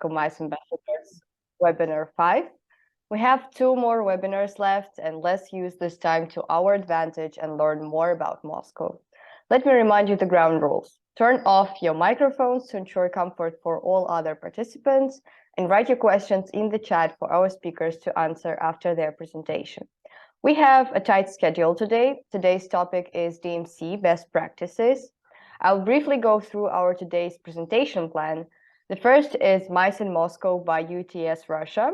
Moscow MICE Ambassadors, Webinar 5. We have 2 more webinars left, and let's use this time to our advantage and learn more about Moscow. Let me remind you the ground rules. Turn off your microphones to ensure comfort for all other participants, and write your questions in the chat for our speakers to answer after their presentation. We have a tight schedule today. Today's topic is DMC best practices. I'll briefly go through our today's presentation plan. The first is MICE in Moscow by UTS Russia.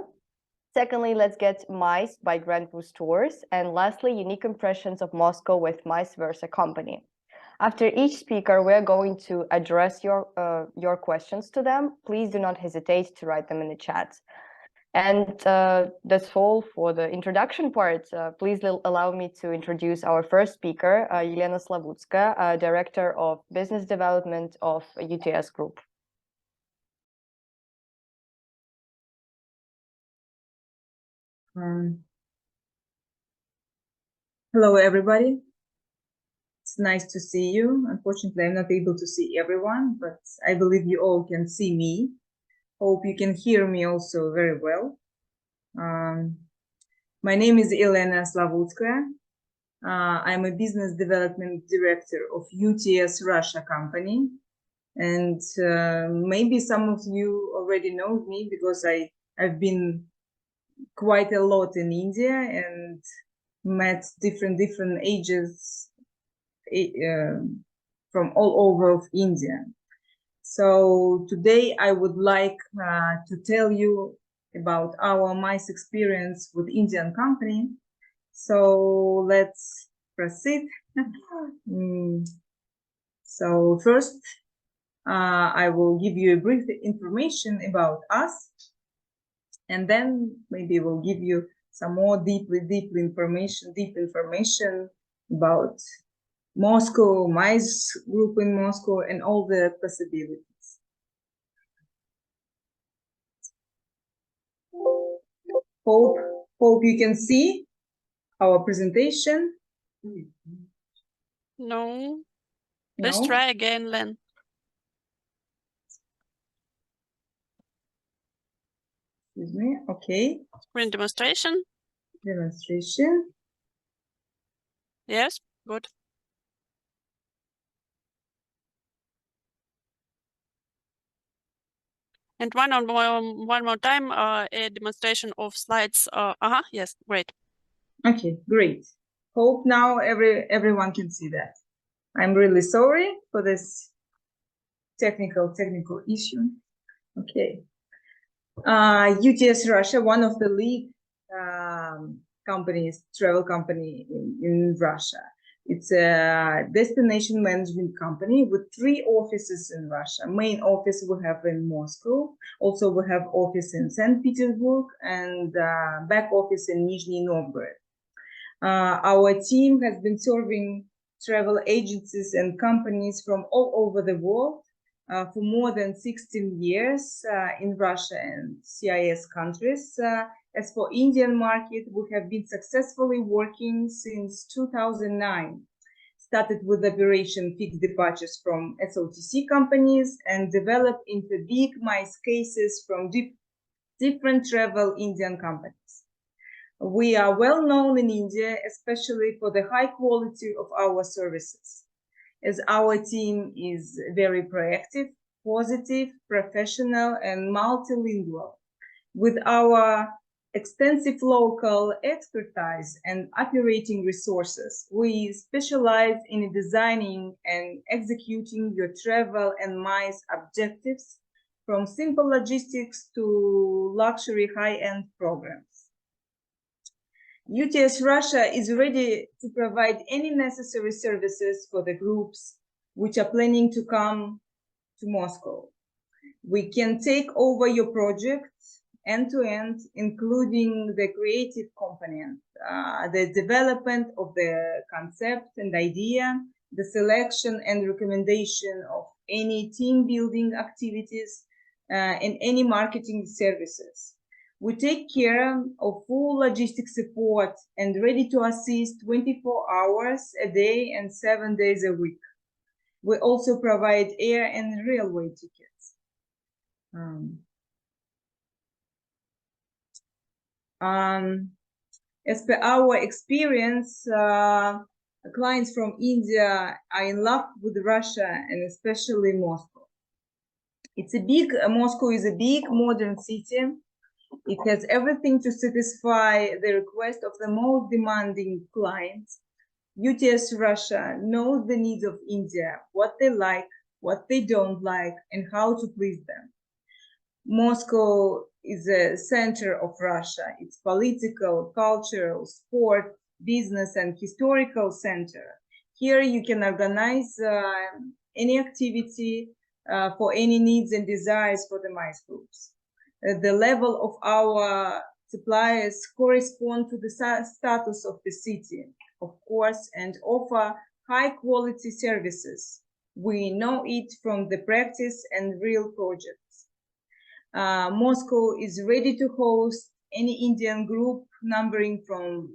Secondly, let's get MICE by Grand Boost Tours. And lastly, unique impressions of Moscow with MICE Versa company. After each speaker, we're going to address your questions to them. Please do not hesitate to write them in the chat. And that's all for the introduction part. Please allow me to introduce our first speaker, Elena Slavutska, Director of Business Development of UTS Group. Hello, everybody. It's nice to see you. Unfortunately, I'm not able to see everyone, but I believe you all can see me. Hope you can hear me also very well. My name is Elena Slavutskaya. I'm a business development director of UTS Russia company. And maybe some of you already know me because I've been quite a lot in India and met different ages from all over of India. So today I would like to tell you about our MICE experience with Indian company. So let's proceed. So first, I will give you a brief information about us, and then maybe we'll give you some more deep information about Moscow, MICE group in Moscow, and all the possibilities. Hope you can see our presentation. No. Let's try again, Len. Excuse me. Okay. Screen demonstration. Demonstration. Yes, good. And one more time, a demonstration of slides. Yes, great. Okay, great. Hope now everyone can see that. I'm really sorry for this technical issue. Okay. UTS Russia, one of the lead travel company in Russia. It's a destination management company with 3 offices in Russia. Main office we have in Moscow. Also, we have office in St. Petersburg and back office in Nizhny Novgorod. Our team has been serving travel agencies and companies from all over the world for more than 16 years in Russia and CIS countries. As for Indian market, we have been successfully working since 2009. Started with operation fixed departures from SOTC companies and developed into big MICE cases from different travel Indian companies. We are well known in India, especially for the high quality of our services, as our team is very proactive, positive, professional, and multilingual. With our extensive local expertise and operating resources, we specialize in designing and executing your travel and MICE objectives, from simple logistics to luxury high-end programs. UTS Russia is ready to provide any necessary services for the groups which are planning to come to Moscow. We can take over your projects end-to-end, including the creative component, the development of the concept and idea, the selection and recommendation of any team building activities, and any marketing services. We take care of full logistics support and ready to assist 24 hours a day and 7 days a week. We also provide air and railway tickets. As per our experience, clients from India are in love with Russia and especially Moscow. Moscow is a big modern city. It has everything to satisfy the request of the most demanding clients. UTS Russia knows the needs of India, what they like, what they don't like, and how to please them. Moscow is a center of Russia. It's political, cultural, sport, business, and historical center. Here you can organize any activity for any needs and desires for the MICE groups. The level of our suppliers correspond to the status of the city, of course, and offer high quality services. We know it from the practice and real projects. Moscow is ready to host any Indian group numbering from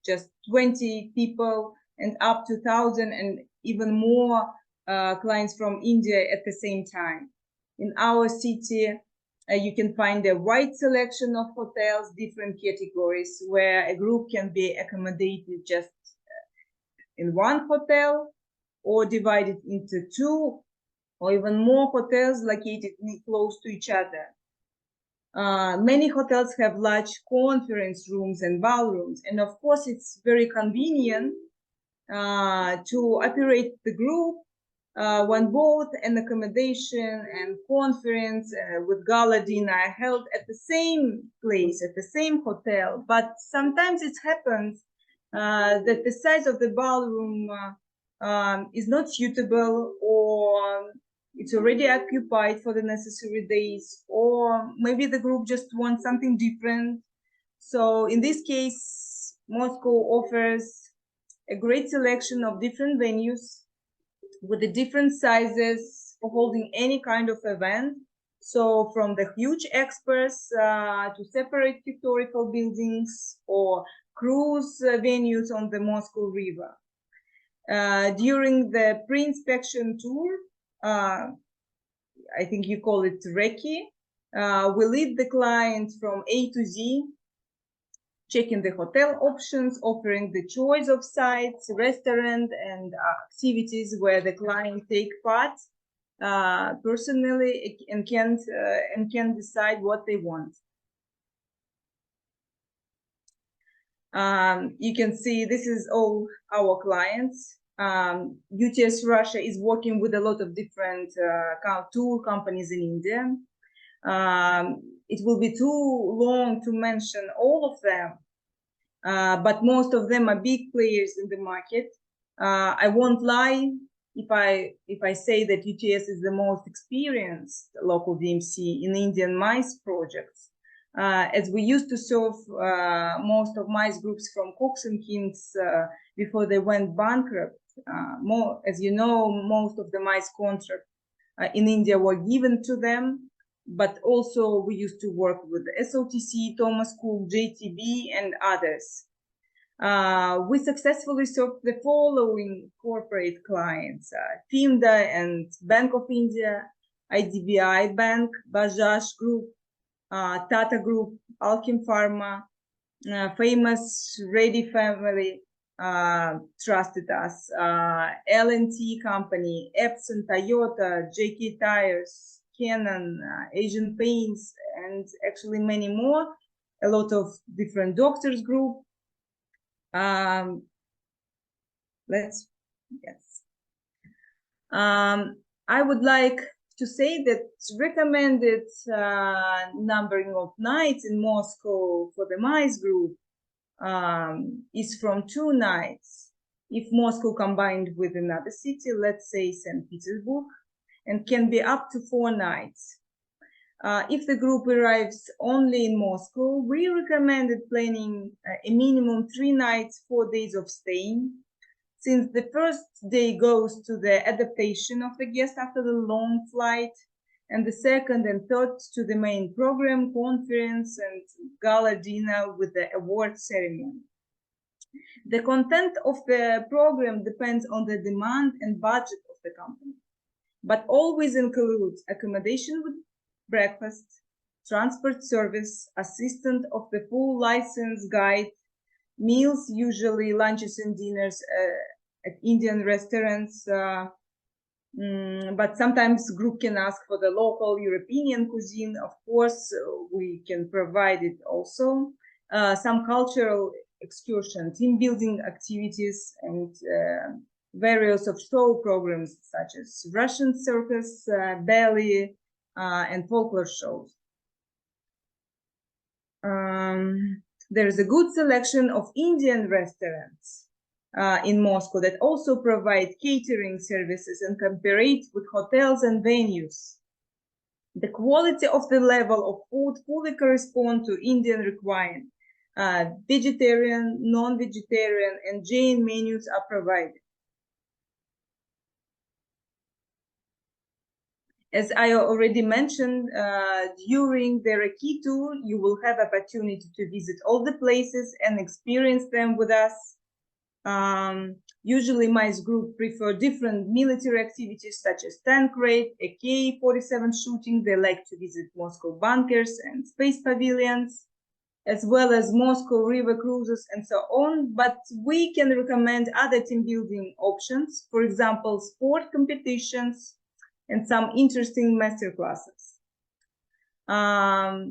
just 20 people and up to 1,000 and even more clients from India at the same time. In our city, you can find a wide selection of hotels, different categories, where a group can be accommodated just in one hotel or divided into 2 or even more hotels located close to each other. Many hotels have large conference rooms and ballrooms, and of course it's very convenient to operate the group when both an accommodation and conference with gala dinner are held at the same place, at the same hotel. But sometimes it happens that the size of the ballroom is not suitable, or it's already occupied for the necessary days, or maybe the group just wants something different. So in this case, Moscow offers a great selection of different venues with the different sizes for holding any kind of event. So from the huge expos to separate historical buildings or cruise venues on the Moscow River. During the pre-inspection tour, I think you call it recce, we lead the client from A to Z, checking the hotel options, offering the choice of sites, restaurant, and activities where the client take part personally and can decide what they want. You can see this is all our clients. UTS Russia is working with a lot of different tour companies in India. It will be too long to mention all of them, but most of them are big players in the market. I won't lie if I say that UTS is the most experienced local DMC in Indian MICE projects, as we used to serve most of MICE groups from Cox and Kings before they went bankrupt. As you know, most of the MICE contracts in India were given to them, but also we used to work with SOTC, Thomas Cook, JTB, and others. We successfully served the following corporate clients: FIMDA and Bank of India, IDBI Bank, Bajaj Group, Tata Group, Alkem Pharma, famous Reddy family trusted us, L&T Company, Epson, Toyota, JK Tires, Canon, Asian Paints, and actually many more, a lot of different doctors group. I would like to say that recommended numbering of nights in Moscow for the MICE group is from 2 nights. If Moscow combined with another city, let's say St. Petersburg, and can be up to 4 nights. If the group arrives only in Moscow, we recommended planning a minimum 3 nights, 4 days of staying, since the first day goes to the adaptation of the guest after the long flight, and the second and third to the main program, conference, and gala dinner with the award ceremony. The content of the program depends on the demand and budget of the company, but always includes accommodation with breakfast, transport service, assistant of the full license guide, meals, usually lunches and dinners at Indian restaurants, but sometimes group can ask for the local European cuisine. Of course, we can provide it also. Some cultural excursion, team building activities, and various of show programs such as Russian circus, ballet, and folklore shows. There is a good selection of Indian restaurants in Moscow that also provide catering services and compete with hotels and venues. The quality of the level of food fully corresponds to Indian requirements. Vegetarian, non-vegetarian, and Jain menus are provided. As I already mentioned, during the Recce tour, you will have opportunity to visit all the places and experience them with us. Usually my group prefer different military activities such as tank raid, AK-47 shooting. They like to visit Moscow bunkers and space pavilions, as well as Moscow river cruises and so on. But we can recommend other team building options, for example, sport competitions and some interesting master classes. I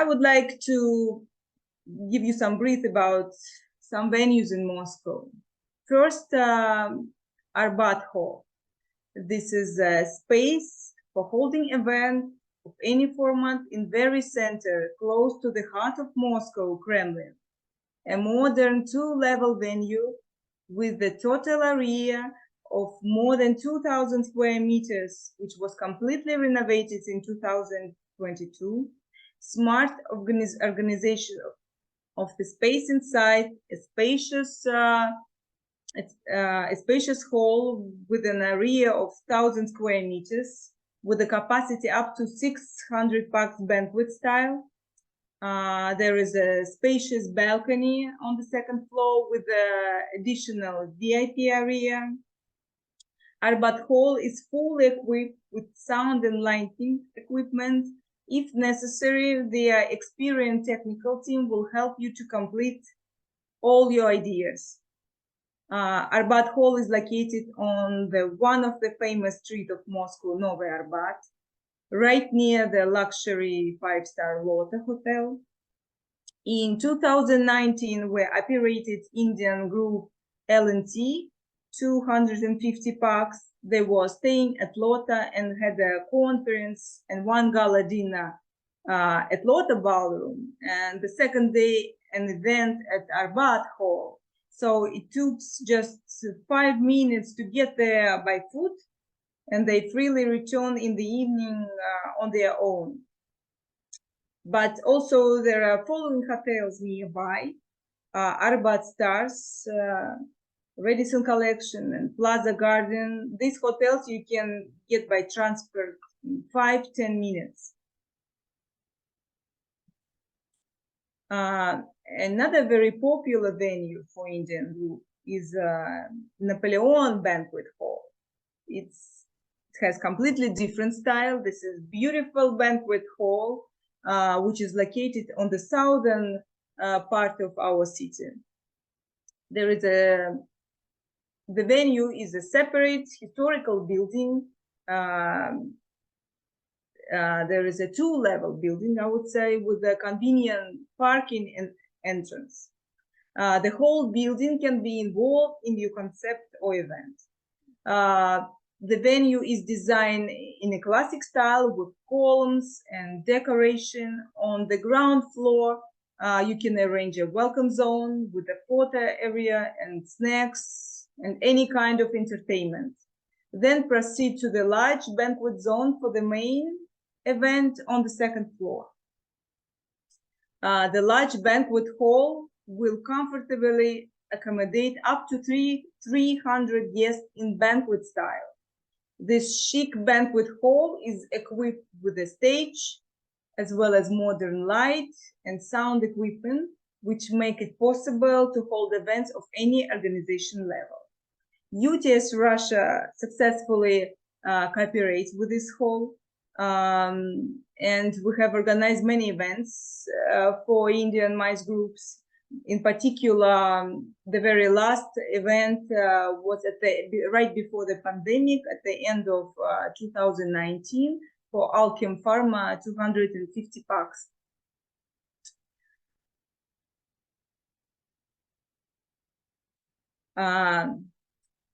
would like to give you some brief about some venues in Moscow. First, Arbat Hall. This is a space for holding events of any format in very center, close to the heart of Moscow, Kremlin. A modern two-level venue with the total area of more than 2,000 square meters, which was completely renovated in 2022. Smart organization of the space inside, a spacious hall with an area of 1,000 square meters, with a capacity up to 600 pax banquet style. There is a spacious balcony on the second floor with an additional VIP area. Arbat Hall is fully equipped with sound and lighting equipment. If necessary, their experienced technical team will help you to complete all your ideas. Arbat Hall is located on one of the famous streets of Moscow, Novy Arbat, right near the luxury 5-star Lota Hotel. In 2019, we operated Indian group L&T, 250 pax. They were staying at Lota and had a conference and one gala dinner at Lota Ballroom, and the second day an event at Arbat Hall. So it took just 5 minutes to get there by foot, and they freely return in the evening on their own. But also there are following hotels nearby: Arbat Stars, Radisson Collection, and Plaza Garden. These hotels you can get by transport in 5-10 minutes. Another very popular venue for Indian group is Napoleon Banquet Hall. It has completely different style. This is beautiful banquet hall, which is located on the southern part of our city. There is the venue is a separate historical building. There is a 2-level building, I would say, with a convenient parking and entrance. The whole building can be involved in your concept or event. The venue is designed in a classic style with columns and decoration. On the ground floor, you can arrange a welcome zone with a photo area and snacks and any kind of entertainment. Then proceed to the large banquet zone for the main event on the second floor. The large banquet hall will comfortably accommodate up to 300 guests in banquet style. This chic banquet hall is equipped with a stage, as well as modern light and sound equipment, which make it possible to hold events of any organization level. UTS Russia successfully cooperates with this hall. And we have organized many events for Indian mice groups. In particular, the very last event was right before the pandemic, at the end of 2019, for Alchem Pharma, 250 packs.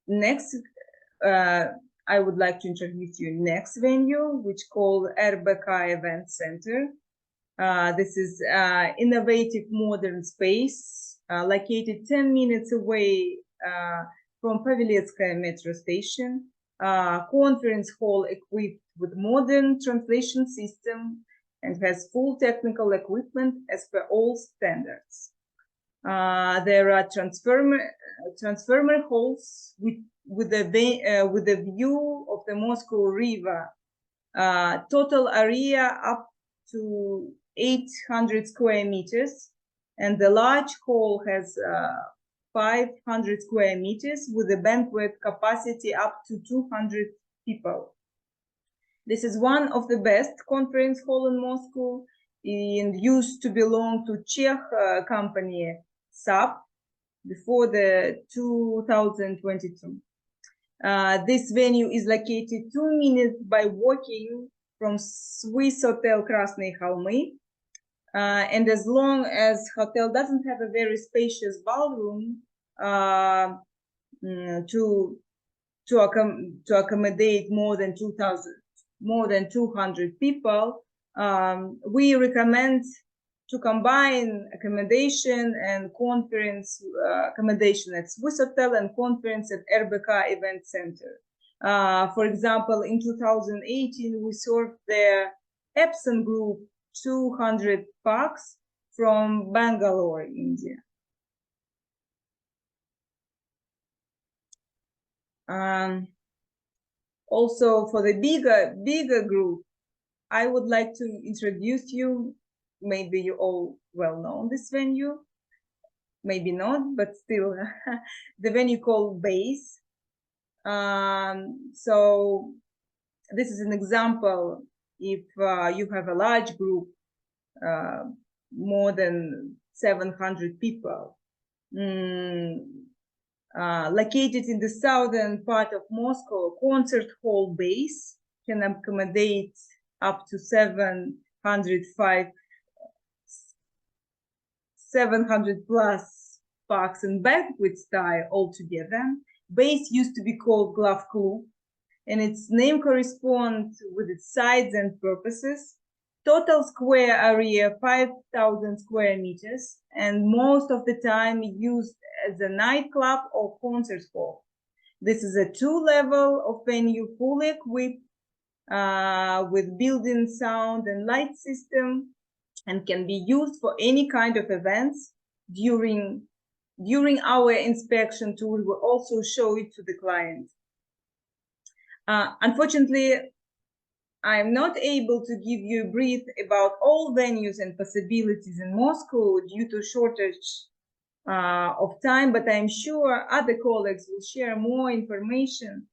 Next, I would like to introduce you next venue, which called RBK Event Center. This is innovative modern space located 10 minutes away from Paveletskaya metro station. Conference hall equipped with modern translation system and has full technical equipment as per all standards. There are transformer halls with a view of the Moscow River. Total area up to 800 square meters, and the large hall has 500 square meters with a banquet capacity up to 200 people. This is one of the best conference hall in Moscow and used to belong to Czech company SAP before the 2022. This venue is located 2 minutes by walking from Swiss Hotel Krasные Холмы. And as long as hotel doesn't have a very spacious ballroom to accommodate more than 200 people, we recommend to combine accommodation and conference accommodation at Swiss Hotel and conference at RBK Event Center. For example, in 2018, we served the Epson Group 200 packs from Bangalore, India. Also, for the bigger group, I would like to introduce you. Maybe you all well know this venue, maybe not, but still, the venue called Base. So this is an example. If you have a large group, more than 700 people, located in the southern part of Moscow, concert hall Base can accommodate up to 700 plus packs and banquet style altogether. Base used to be called Glove Club, and its name corresponds with its size and purposes. Total square area 5,000 square meters, and most of the time used as a nightclub or concert hall. This is a 2-level of venue, fully equipped with built-in sound and light system, and can be used for any kind of events. During our inspection tour, we will also show it to the client. Unfortunately, I am not able to give you a brief about all venues and possibilities in Moscow due to shortage of time, but I'm sure other colleagues will share more information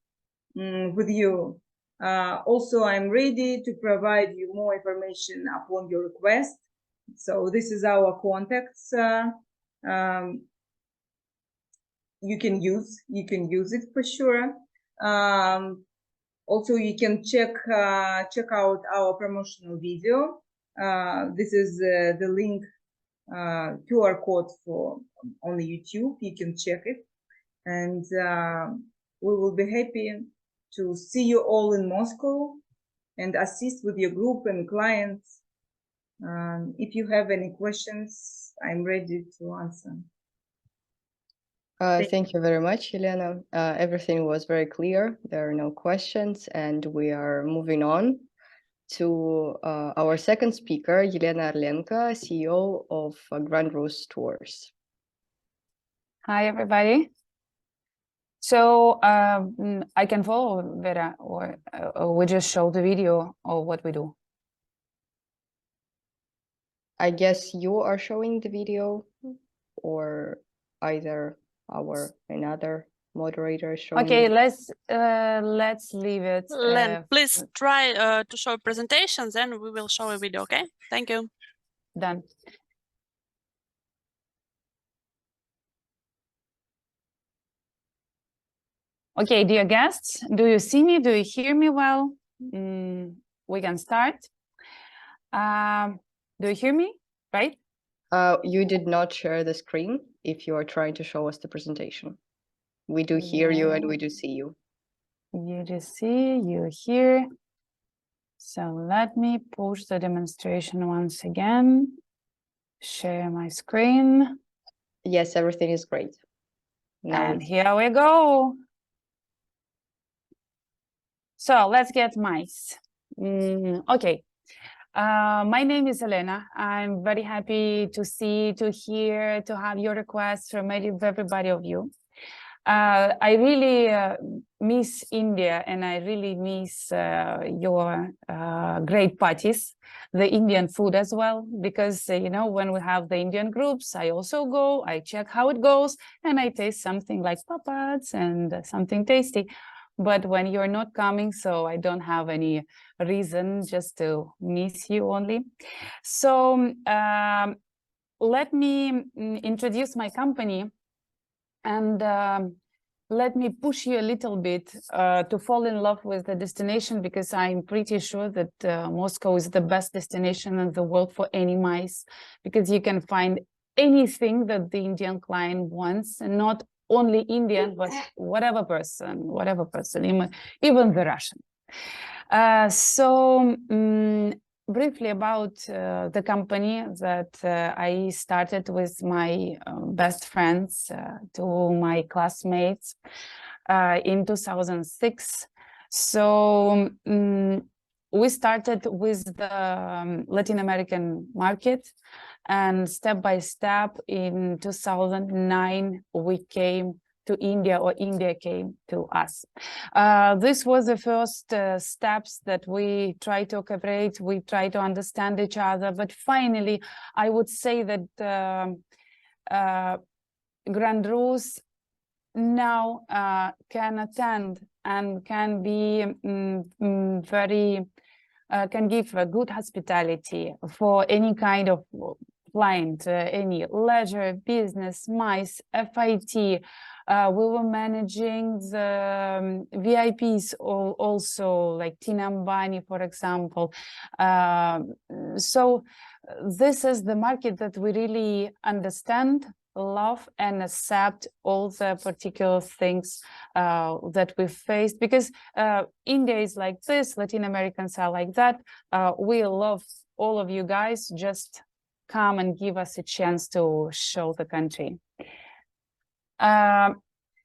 with you. Also, I'm ready to provide you more information upon your request. So this is our contacts. You can use it for sure. Also, you can check out our promotional video. This is the link, QR code on the YouTube. You can check it, and we will be happy to see you all in Moscow and assist with your group and clients. If you have any questions, I'm ready to answer. Thank you very much, Elena. Everything was very clear. There are no questions, and we are moving on to our second speaker, Elena Arlenko, CEO of Grand Rus Tours. Hi, everybody. So I can follow Vera, or we just show the video of what we do. I guess you are showing the video, or either another moderator showing. Okay, let's leave it. Len, please try to show presentations, then we will show a video, okay? Thank you. Done. Okay, dear guests, do you see me? Do you hear me well? We can start. Do you hear me? Right? You did not share the screen if you are trying to show us the presentation. We do hear you and we do see you. You just see, you hear. So let me push the demonstration once again. Share my screen. Yes, everything is great. Now And here we go. So let's get mice. Okay. My name is Elena. I'm very happy to see, to hear, to have your requests from everybody of you. I really miss India, and I really miss your great parties, the Indian food as well, because you know, when we have the Indian groups, I also go, I check how it goes, and I taste something like papads and something tasty. But when you're not coming, so I don't have any reason just to miss you only. So let me introduce my company. And let me push you a little bit to fall in love with the destination, because I'm pretty sure that Moscow is the best destination in the world for any mice, because you can find anything that the Indian client wants, and not only Indian, but whatever person, even the Russian. Briefly about the company that I started with my best friends, to my classmates in 2006. So we started with the Latin American market, and step by step in 2009 we came to India, or India came to us. This was the first steps that we try to cooperate, we try to understand each other, but finally I would say that Grand Rose now can attend and can be can give a good hospitality for any kind of client, any leisure, business, mice, FIT. We were managing the VIPs also, like Tina Ambani, for example. So this is the market that we really understand, love, and accept all the particular things that we faced, because India is like this, Latin Americans are like that. We love all of you guys. Just come and give us a chance to show the country.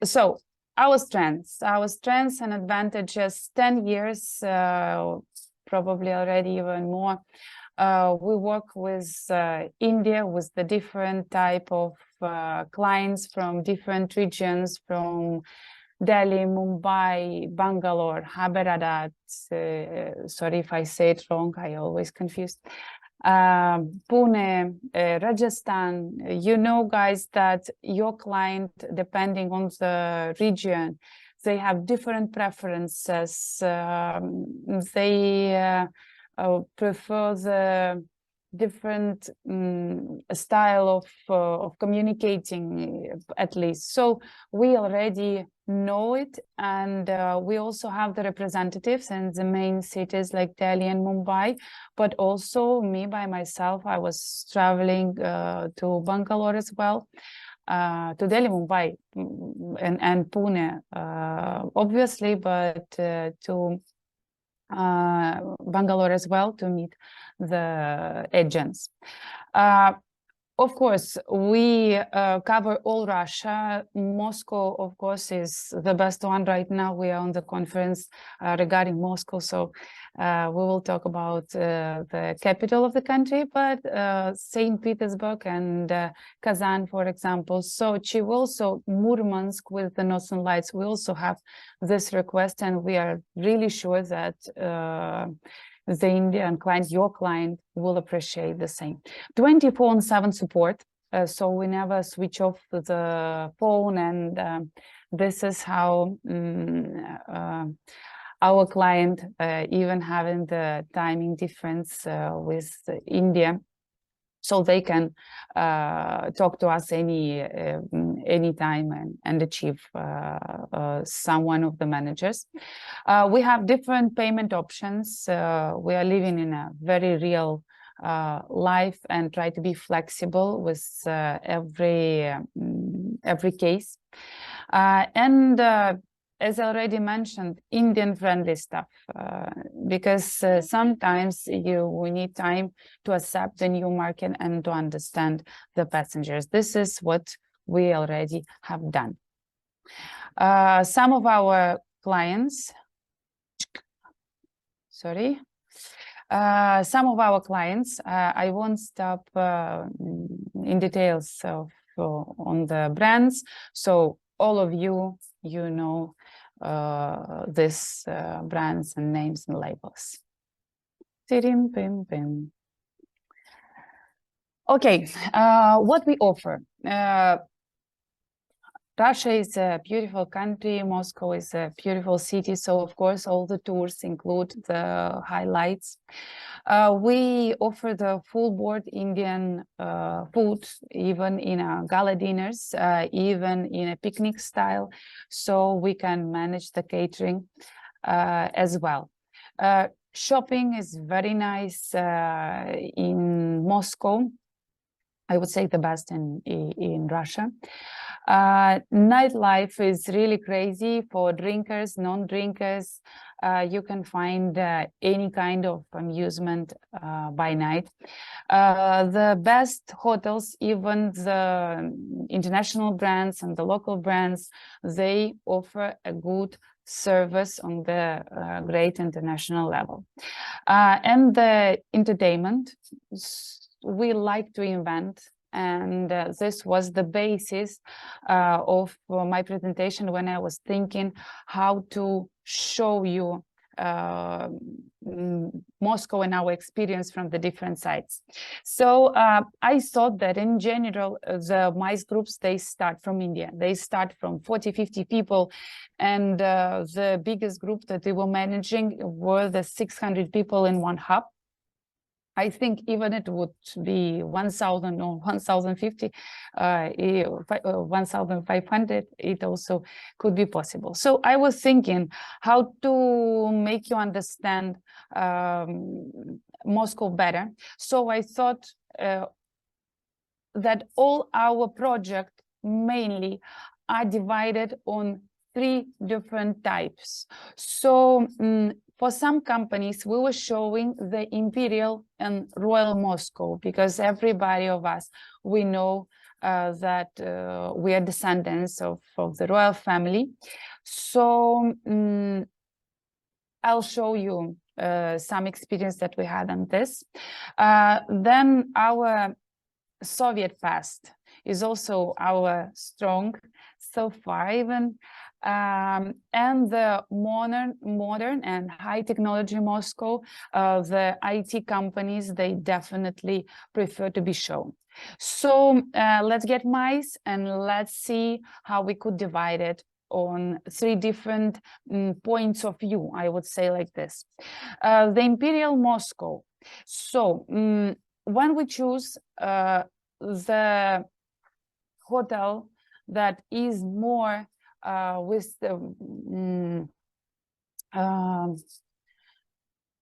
So our strengths and advantages, 10 years, probably already even more. We work with India, with the different type of clients from different regions, from Delhi, Mumbai, Bangalore, Hyderabad. Sorry if I say it wrong, I always confused. Pune, Rajasthan. You know, guys, that your client, depending on the region, they have different preferences. They prefer the different style of communicating, at least. So we already know it, and we also have the representatives in the main cities like Delhi and Mumbai, but also me by myself, I was traveling to Bangalore as well, to Delhi, Mumbai, and Pune, obviously, but to Bangalore as well, to meet the agents. Of course, we cover all Russia. Moscow, of course, is the best one right now. We are on the conference regarding Moscow, so we will talk about the capital of the country, but St. Petersburg and Kazan, for example, Sochi, also Murmansk with the Northern Lights. We also have this request, and we are really sure that the Indian client, your client, will appreciate the same. 24/7 support, so we never switch off the phone, and this is how our client, even having the timing difference with India, so they can talk to us any time and achieve one of the managers. We have different payment options. We are living in a very real life and try to be flexible with every case. As I already mentioned, Indian friendly stuff, because sometimes we need time to accept the new market and to understand the passengers. This is what we already have done. Some of our clients, I won't stop in details on the brands. So all of you know this brands and names and labels. Okay, what we offer. Russia is a beautiful country. Moscow is a beautiful city. So of course, all the tours include the highlights. We offer the full board Indian food, even in our gala dinners, even in a picnic style. So we can manage the catering as well. Shopping is very nice in Moscow. I would say the best in Russia. Nightlife is really crazy for drinkers, non-drinkers. You can find any kind of amusement by night. The best hotels, even the international brands and the local brands, they offer a good service on the great international level. And the entertainment, we like to invent, and this was the basis of my presentation when I was thinking how to show you Moscow and our experience from the different sides. So I thought that in general, the MICE groups, they start from India. They start from 40-50 people, and the biggest group that they were managing were the 600 people in one hub. I think even it would be 1,000 or 1,050, 1,500, it also could be possible. So I was thinking how to make you understand Moscow better. So I thought that all our projects mainly are divided on 3 different types. So for some companies, we were showing the Imperial and Royal Moscow, because everybody of us, we know that we are descendants of the royal family. So I'll show you some experience that we had on this. Then our Soviet past is also our strong so far even. And the modern and high technology Moscow, the IT companies, they definitely prefer to be shown. So let's get MICE and let's see how we could divide it on 3 different points of view, I would say like this. The Imperial Moscow. So when we choose the hotel that is more with the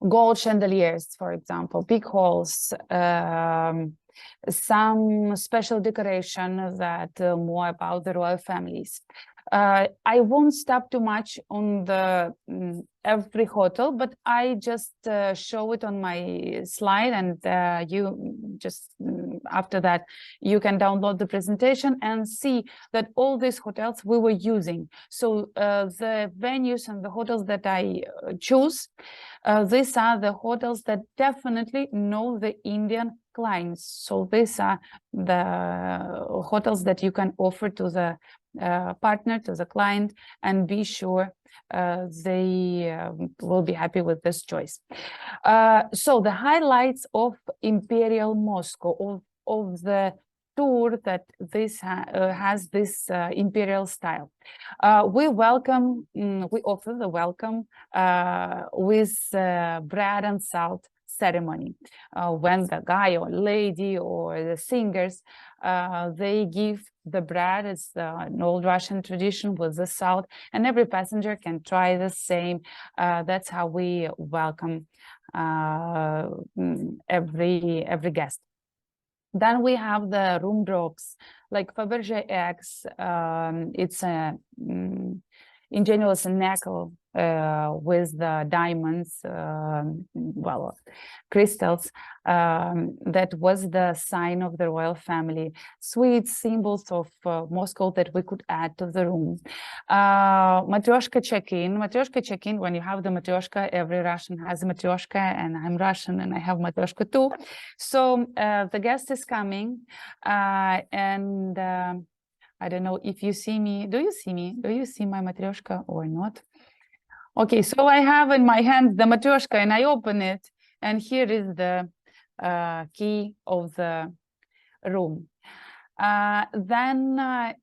gold chandeliers, for example, big halls, some special decoration that more about the royal families. I won't stop too much on the every hotel, but I just show it on my slide, and you just after that you can download the presentation and see that all these hotels we were using. So the venues and the hotels that I choose, these are the hotels that definitely know the Indian clients. So these are the hotels that you can offer to the partner, to the client, and be sure they will be happy with this choice. So the highlights of Imperial Moscow, of the tour that this has this imperial style. We offer the welcome with bread and salt ceremony. When the guy or lady or the singers, they give the bread. It's an old Russian tradition with the salt, and every passenger can try the same. That's how we welcome every guest. Then we have the room drops, like Fabergé eggs. It's a ingenious necklace with the diamonds, crystals. That was the sign of the royal family. Sweet symbols of Moscow that we could add to the room. Matryoshka check-in. Matryoshka check-in, when you have the matryoshka, every Russian has a matryoshka, and I'm Russian and I have matryoshka too. So the guest is coming, and I don't know if you see me. Do you see me? Do you see my matryoshka or not? Okay, so I have in my hand the matryoshka, and I open it, and here is the key of the room. Then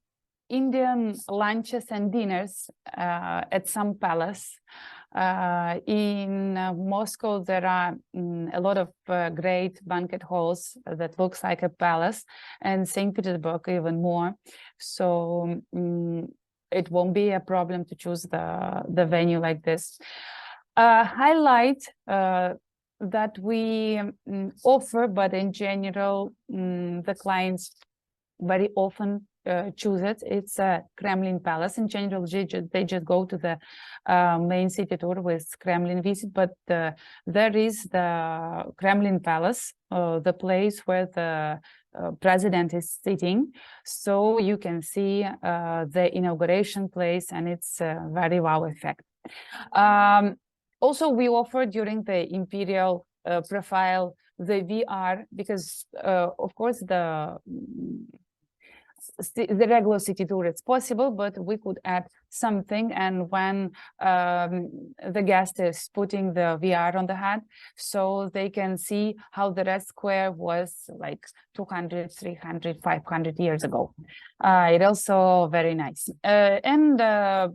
Indian lunches and dinners at some palace. In Moscow, there are a lot of great banquet halls that looks like a palace, and St. Petersburg even more. So it won't be a problem to choose the venue like this. Highlight that we offer, but in general, the clients very often choose it. It's a Kremlin Palace. In general, they just go to the main city tour with Kremlin visit, but there is the Kremlin Palace, the place where the president is sitting, so you can see the inauguration place, and it's a very wow effect. Also, we offer during the imperial profile the VR, because of course the regular city tour is possible, but we could add something. And when the guest is putting the VR on the head, so they can see how the Red Square was like 200, 300, 500 years ago. It also very nice. And the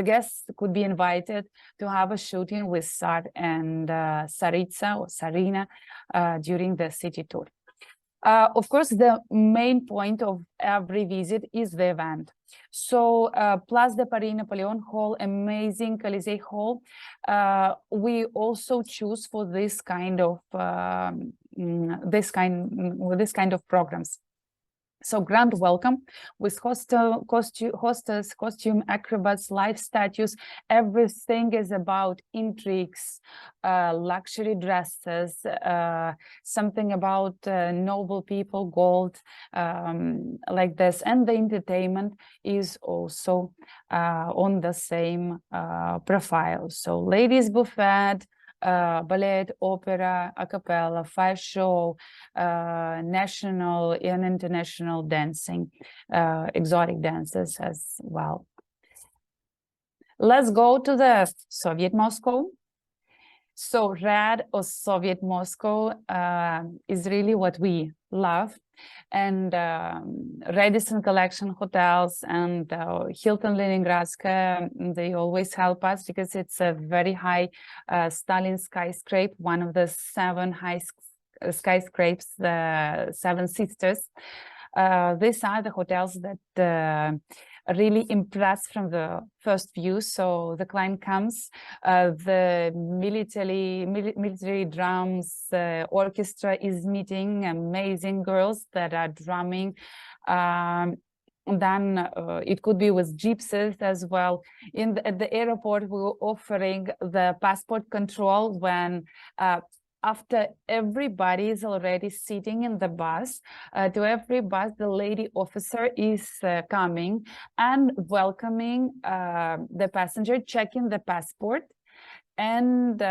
guests could be invited to have a shooting with Tsar and Tsaritsa or Tsarina during the city tour. Of course, the main point of every visit is the event. So Place de Paris Napoleon Hall, amazing Colisée Hall, we also choose for this kind of programs. So grand welcome with hostess, costume acrobats, live statues. Everything is about intrigues, luxury dresses, something about noble people, gold, like this. And the entertainment is also on the same profile. So ladies buffet, ballet, opera, a cappella, fire show, national and international dancing, exotic dances as well. Let's go to the Soviet Moscow. So red or Soviet Moscow is really what we love. And Radisson Collection hotels and Hilton Leningradska, they always help us because it's a very high Stalin skyscraper, one of the 7 high skyscrapers, the 7 Sisters. These are the hotels that really impress from the first view. So the client comes, the military drums orchestra is meeting amazing girls that are drumming. Then it could be with gypsies as well. At the airport, we're offering the passport control when after everybody is already sitting in the bus, to every bus, the lady officer is coming and welcoming the passenger, checking the passport, and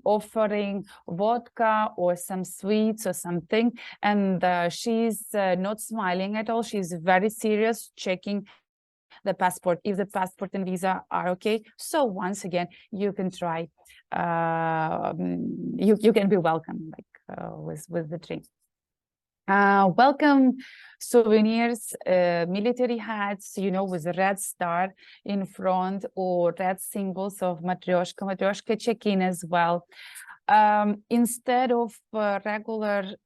offering vodka or some sweets or something. And she's not smiling at all. She's very serious, checking the passport, if the passport and visa are okay. So once again, you can try, you can be welcome, like with the drink. Welcome souvenirs, military hats, you know, with a red star in front, or red symbols of matryoshka check-in as well. Instead of regular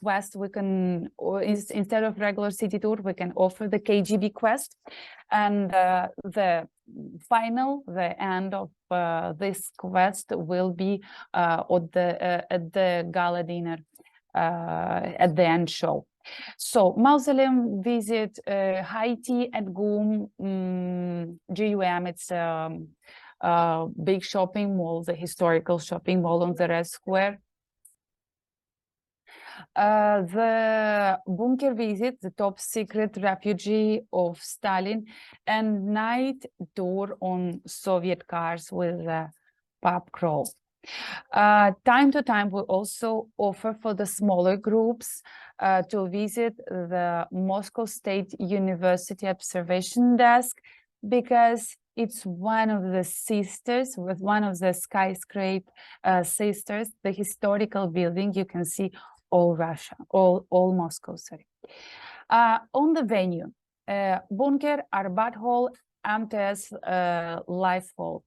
quest, we can, or instead of regular city tour, we can offer the KGB quest, and the end of this quest will be at the gala dinner at the end show. So mausoleum visit, high tea at GUM, GUM, it's big shopping mall, the historical shopping mall on the Red Square. The bunker visit, the top secret refugee of Stalin, and night tour on Soviet cars with a pub crawl. Time to time, we also offer for the smaller groups to visit the Moscow State University Observation Desk, because it's one of the sisters, with one of the skyscraper sisters, the historical building. You can see all Russia, all Moscow, sorry. On the venue, Bunker, Arbat Hall, MTS Life Hall,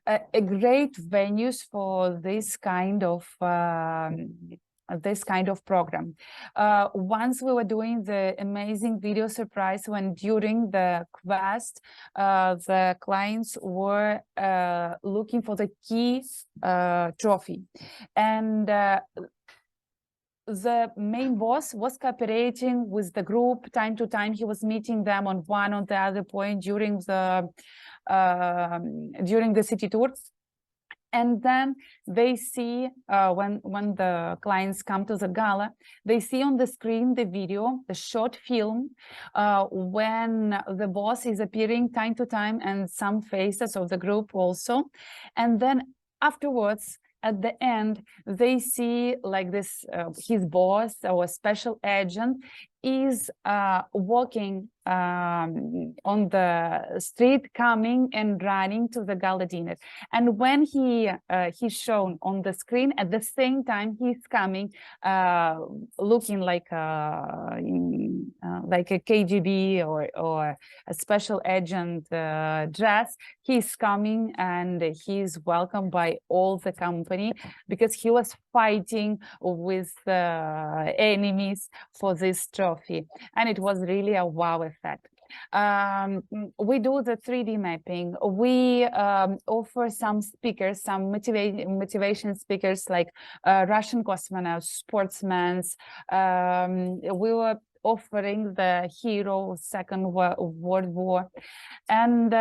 a great venues for this kind of program. Once we were doing the amazing video surprise when during the quest, the clients were looking for the key trophy, and the main boss was cooperating with the group. Time to time, he was meeting them on one or the other point during the city tour. And then they see, when the clients come to the gala, they see on the screen the video, the short film, when the boss is appearing time to time, and some faces of the group also. And then afterwards, at the end, they see like this, his boss or a special agent is walking on the street, coming and running to the gala dinner. And when he's shown on the screen, at the same time he's coming, looking like a KGB or a special agent dress. He's coming and he's welcomed by all the company, because he was fighting with enemies for this trophy, and it was really a wow effect. We do the 3D mapping. We offer some speakers, some motivation speakers, like Russian cosmonauts, sportsmen. We were offering the hero Second World War, and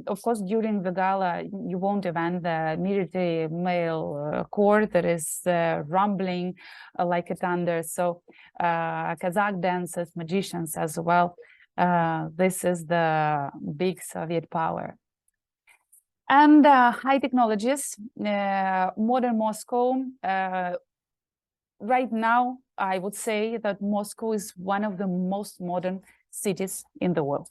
of course during the gala you won't event the military male corps that is rumbling like a thunder. So Kazakh dancers, magicians as well. This is the big Soviet power. And high technologies, modern Moscow. Right now, I would say that Moscow is one of the most modern cities in the world.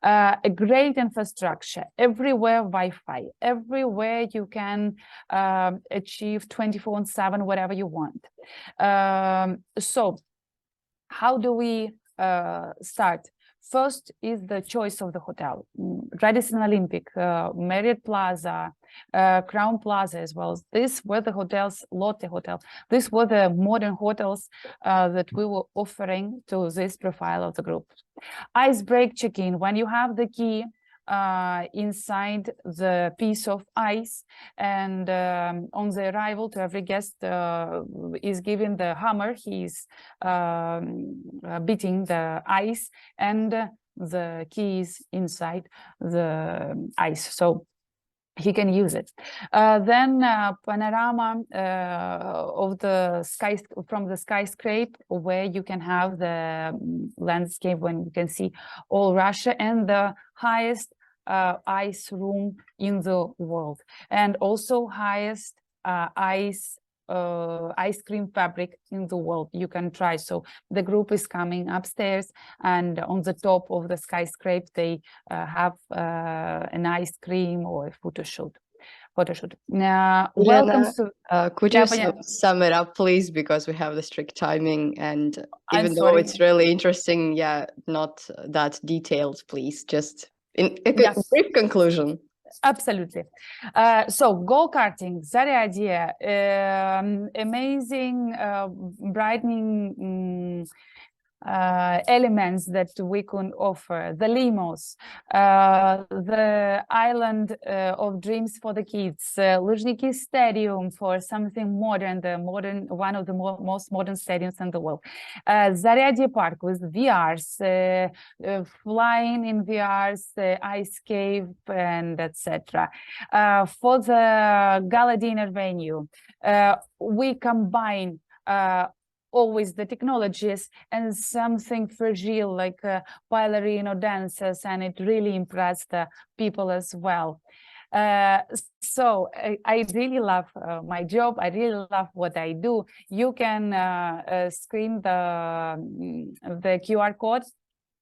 A great infrastructure, everywhere Wi-Fi, everywhere you can achieve 24/7 whatever you want. So how do we start? First is the choice of the hotel. Radisson Olympic, Marriott Plaza, Crown Plaza as well. These were the hotels, Lotte Hotel. These were the modern hotels that we were offering to this profile of the group. Ice break check-in, when you have the key inside the piece of ice, and on the arrival to every guest is given the hammer. He's beating the ice, and the key is inside the ice, so he can use it. Then panorama of the sky from the skyscraper, where you can have the landscape when you can see all Russia, and the highest ice room in the world, and also highest ice cream fabric in the world you can try. So the group is coming upstairs, and on the top of the skyscraper they have an ice cream or a photo shoot. photo shoot. Welcome Elena, to. could Yeah, you Ponya- sum it up, please? Because we have the strict timing, and I'm even though sorry. it's really interesting, yeah, not that detailed, please. Just in a Yes. brief conclusion. Absolutely. So go-karting, that idea, amazing, brightening elements that we can offer, the limos, the island of dreams for the kids, Luzhniki Stadium for something modern, one of the most modern stadiums in the world, Zaryadia Park with VRs, flying in VRs, ice cave, and etc. For the gala dinner venue, we combine always the technologies and something fragile like ballerino dancers, and it really impressed the people as well. So I really love my job. I really love what I do. You can screen the QR code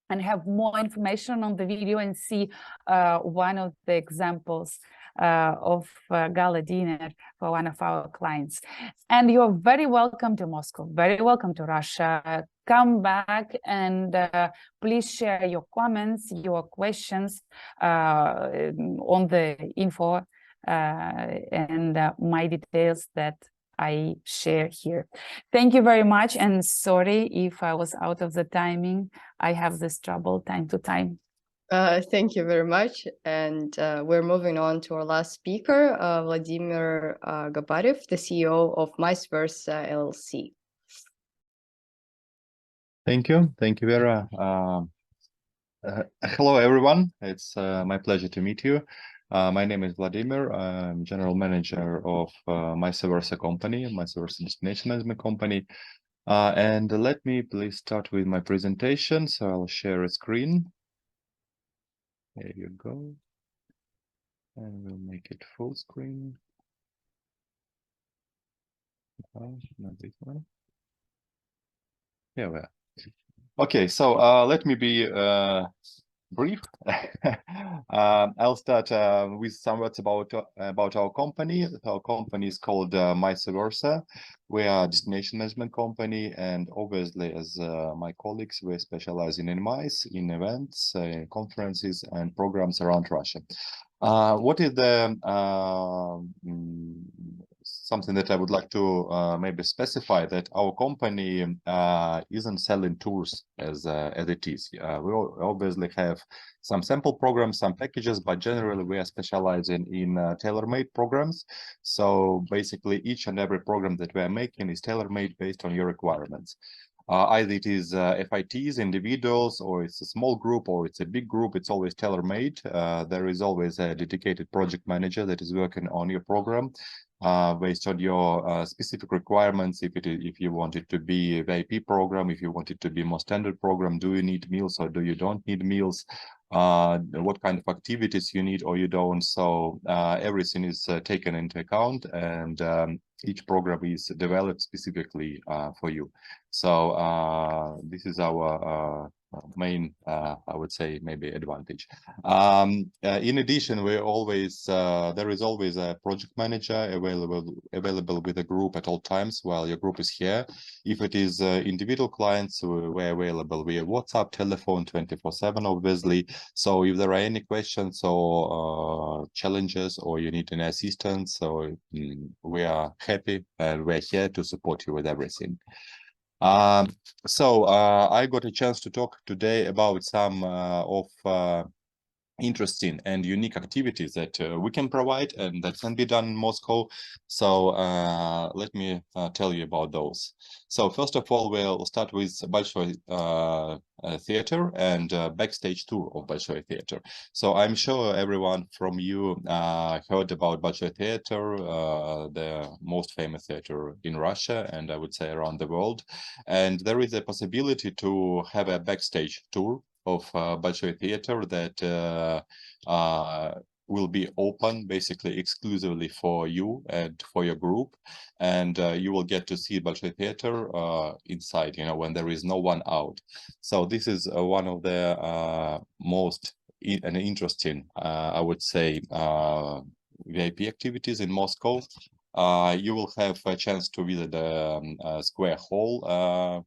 and have more information on the video and see one of the examples of gala dinner for one of our clients. And you're very welcome to Moscow, very welcome to Russia. Come back and please share your comments, your questions on the info and my details that I share here. Thank you very much, and sorry if I was out of the timing. I have this trouble time to time. Thank you very much. And we're moving on to our last speaker, Vladimir Gabaryev, the CEO of Vice Versa LLC. Thank you, Vera. Hello, everyone. It's my pleasure to meet you. My name is Vladimir. I'm general manager of Vice Versa company, Vice Versa destination management company. And let me please start with my presentation. So I'll share a screen. There you go. And we'll make it full screen. Oh, not this one. Here we are. Okay, so let me be brief. I'll start with some words about our company. Our company is called Vice Versa. We are a destination management company, and obviously, as my colleagues, we specialize in MICE, in events, conferences, and programs around Russia. What is the something that I would like to maybe specify, that our company isn't selling tours as it is. We obviously have some sample programs, some packages, but generally we are specializing in tailor-made programs. So basically each and every program that we are making is tailor-made based on your requirements. Either it is FITs, individuals, or it's a small group, or it's a big group, it's always tailor-made. There is always a dedicated project manager that is working on your program based on your specific requirements. If you want it to be a VIP program, if you want it to be more standard program, do you need meals or do you don't need meals? What kind of activities you need or you don't? So everything is taken into account, and each program is developed specifically for you. So this is our main, I would say, maybe advantage. In addition, we always there is always a project manager available with a group at all times while your group is here. If it is individual clients, we're available via WhatsApp, telephone, 24/7, obviously. So if there are any questions or challenges, or you need any assistance, so we are happy and we're here to support you with everything. So I got a chance to talk today about some of interesting and unique activities that we can provide and that can be done in Moscow. So let me tell you about those. So first of all, we'll start with Bolshoi Theater and backstage tour of Bolshoi Theater. So I'm sure everyone from you heard about Bolshoi Theater, the most famous theater in Russia, and I would say around the world. And there is a possibility to have a backstage tour of Bolshoi Theater that will be open basically exclusively for you and for your group, and you will get to see Bolshoi Theater inside, when there is no one out. So this is one of the most interesting, I would say, VIP activities in Moscow. You will have a chance to visit the square hall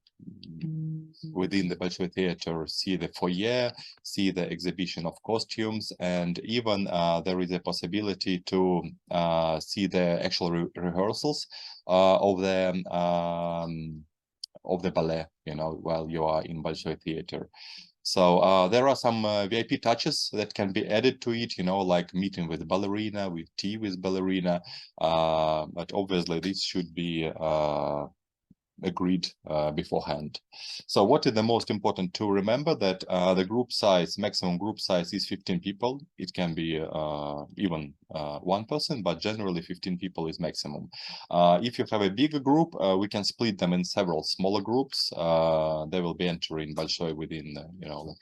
within the Bolshoi Theater, see the foyer, see the exhibition of costumes, and even there is a possibility to see the actual rehearsals of the ballet, you know, while you are in Bolshoi Theater. So there are some VIP touches that can be added to it, you know, like meeting with ballerina, with tea with ballerina, but obviously this should be agreed beforehand. So what is the most important to remember, that the group size, maximum group size is 15 people. It can be even one person, but generally 15 people is maximum. If you have a bigger group, we can split them in several smaller groups. They will be entering Bolshoi within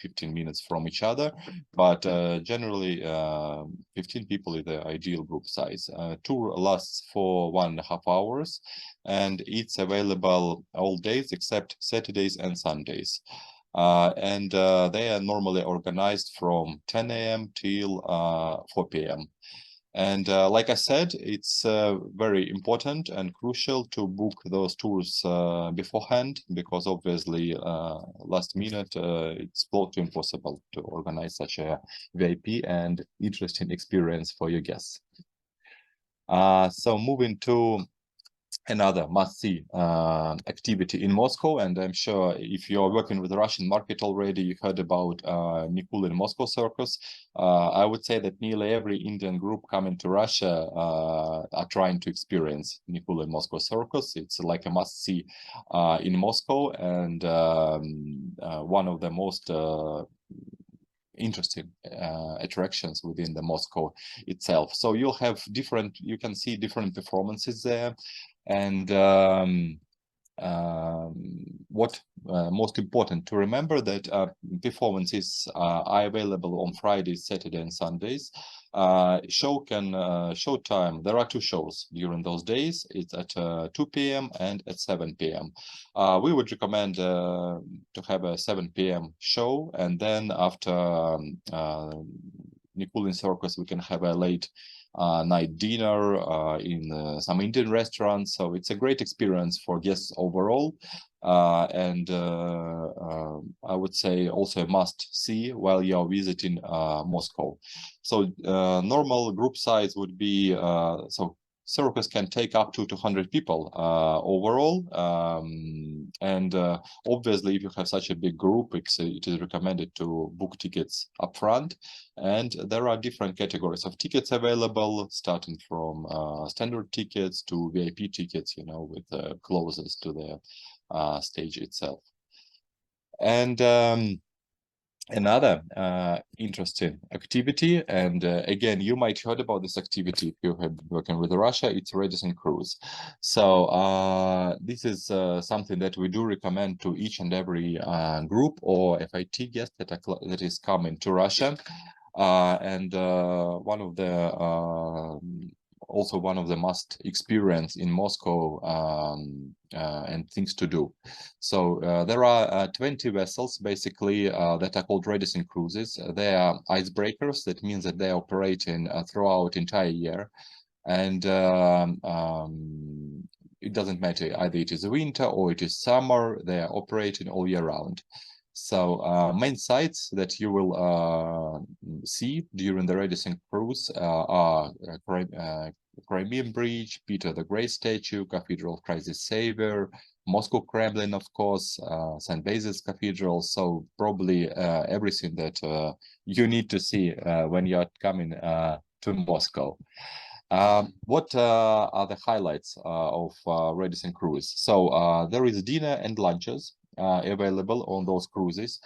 15 minutes from each other, but generally 15 people is the ideal group size. Tour lasts for 1.5 hours, and it's available all days except Saturdays and Sundays. And they are normally organized from 10 a.m. till 4 p.m. And like I said, it's very important and crucial to book those tours beforehand, because obviously last minute it's close to impossible to organize such a VIP and interesting experience for your guests. So moving to another must-see activity in Moscow, and I'm sure if you're working with the Russian market already, you heard about Nikulin Moscow Circus. I would say that nearly every Indian group coming to Russia are trying to experience Nikulin Moscow Circus. It's like a must-see in Moscow, and one of the most interesting attractions within the Moscow itself. So you can see different performances there, and what most important to remember, that performances are available on Fridays, Saturday, and Sundays. Showtime, there are 2 shows during those days. It's at 2 p.m. and at 7 p.m. We would recommend to have a 7 p.m. show, and then after Nikulin Circus, we can have a late night dinner in some Indian restaurants. So it's a great experience for guests overall, and I would say also a must-see while you're visiting Moscow. So normal group size would be circus can take up to 200 people overall, and obviously if you have such a big group, it is recommended to book tickets upfront, and there are different categories of tickets available, starting from standard tickets to VIP tickets, you know, with closest to the stage itself. And another interesting activity, and again, you might heard about this activity if you have been working with Russia, it's Radisson Cruise. So this is something that we do recommend to each and every group or FIT guest that is coming to Russia, and one of the also one of the must experience in Moscow and things to do. So there are 20 vessels basically that are called Radisson cruises. They are icebreakers. That means that they are operating throughout entire year, and it doesn't matter either it is winter or it is summer, they are operating all year round. So main sites that you will see during the Radisson cruise are Crimean Bridge, Peter the Great statue, Cathedral of Christ the Savior, Moscow Kremlin, of course, St. Basil's Cathedral. So probably everything that you need to see when you're coming to Moscow. What are the highlights of Radisson cruise? So there is dinner and lunches available on those cruises.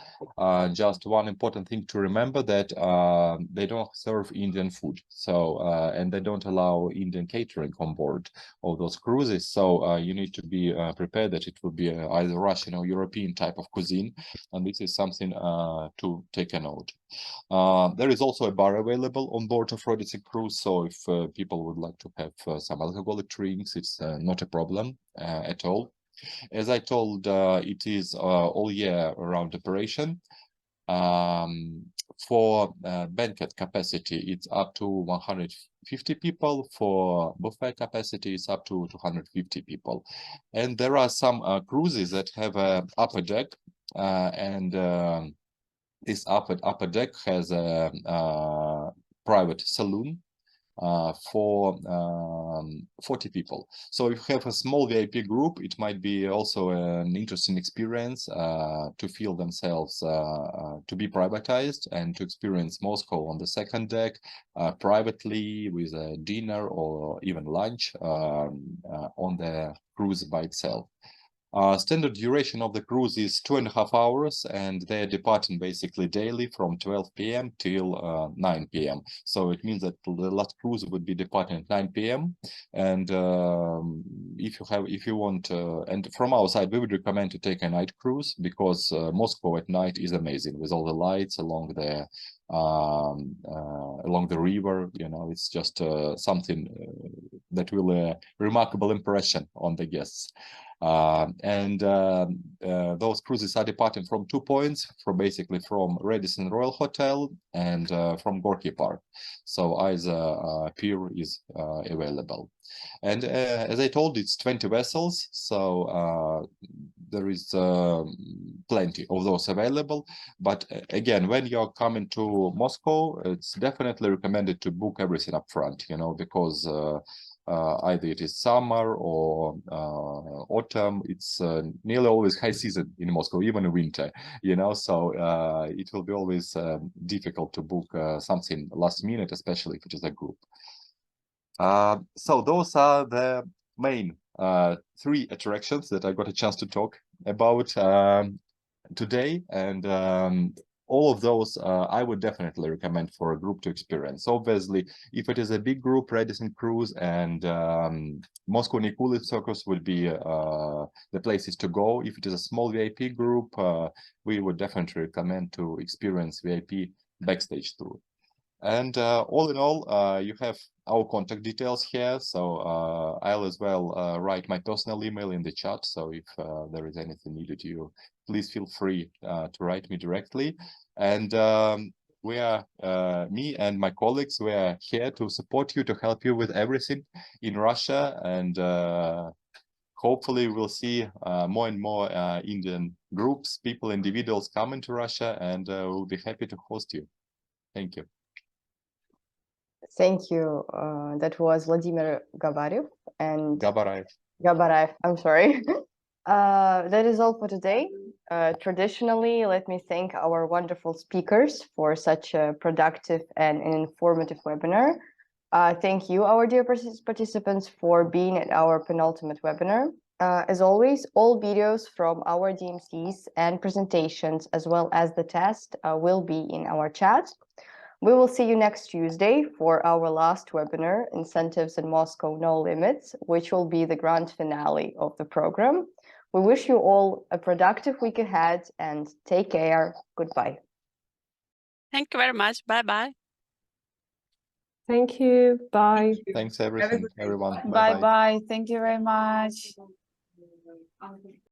Just one important thing to remember, that they don't serve Indian food, so and they don't allow Indian catering on board of those cruises. So you need to be prepared that it will be either Russian or European type of cuisine, and this is something to take a note. There is also a bar available on board of Radisson cruise, so if people would like to have some alcoholic drinks, it's not a problem at all. As I told, it is all year round operation. For banquet capacity, it's up to 150 people. For buffet capacity, it's up to 250 people. And there are some cruises that have a upper deck, and this upper deck has a private saloon for 40 people. So if you have a small VIP group, it might be also an interesting experience to feel themselves to be privatized and to experience Moscow on the second deck privately with a dinner or even lunch on the cruise by itself. Standard duration of the cruise is 2.5 hours, and they are departing basically daily from 12 p.m. till 9 p.m. So it means that the last cruise would be departing at 9 p.m. And if you want, and from our side, we would recommend to take a night cruise, because Moscow at night is amazing with all the lights along the river. You know, it's just something that will remarkable impression on the guests. Those cruises are departing from 2 points, from Radisson Royal Hotel and from Gorky Park. So either pier is available. And as I told, it's 20 vessels, so there is plenty of those available. But again, when you're coming to Moscow, it's definitely recommended to book everything up front, you know, because either it is summer or autumn. It's nearly always high season in Moscow, even in winter, you know, so it will be always difficult to book something last minute, especially if it is a group. So those are the main 3 attractions that I got a chance to talk about today, and all of those I would definitely recommend for a group to experience. Obviously, if it is a big group, Radisson Cruise and Moscow Nikulin Circus would be the places to go. If it is a small VIP group, we would definitely recommend to experience VIP backstage tour. And all in all, you have our contact details here, so I'll as well write my personal email in the chat. So if there is anything needed, you please feel free to write me directly. And we are, me and my colleagues, we are here to support you, to help you with everything in Russia. And hopefully we'll see more and more Indian groups, people, individuals coming to Russia, and we'll be happy to host you. Thank you. Thank you. That was Vladimir Gabarev and Gabarev. I'm sorry. That is all for today. Traditionally, let me thank our wonderful speakers for such a productive and an informative webinar. Thank you, our dear participants, for being at our penultimate webinar. As always, all videos from our DMCs and presentations, as well as the test, will be in our chat. We will see you next Tuesday for our last webinar, Incentives in Moscow No Limits, which will be the grand finale of the program. We wish you all a productive week ahead and take care. Goodbye. Thank you very much. Bye-bye. Thank you. Bye. Thanks everyone. Bye-bye. Thank you very much.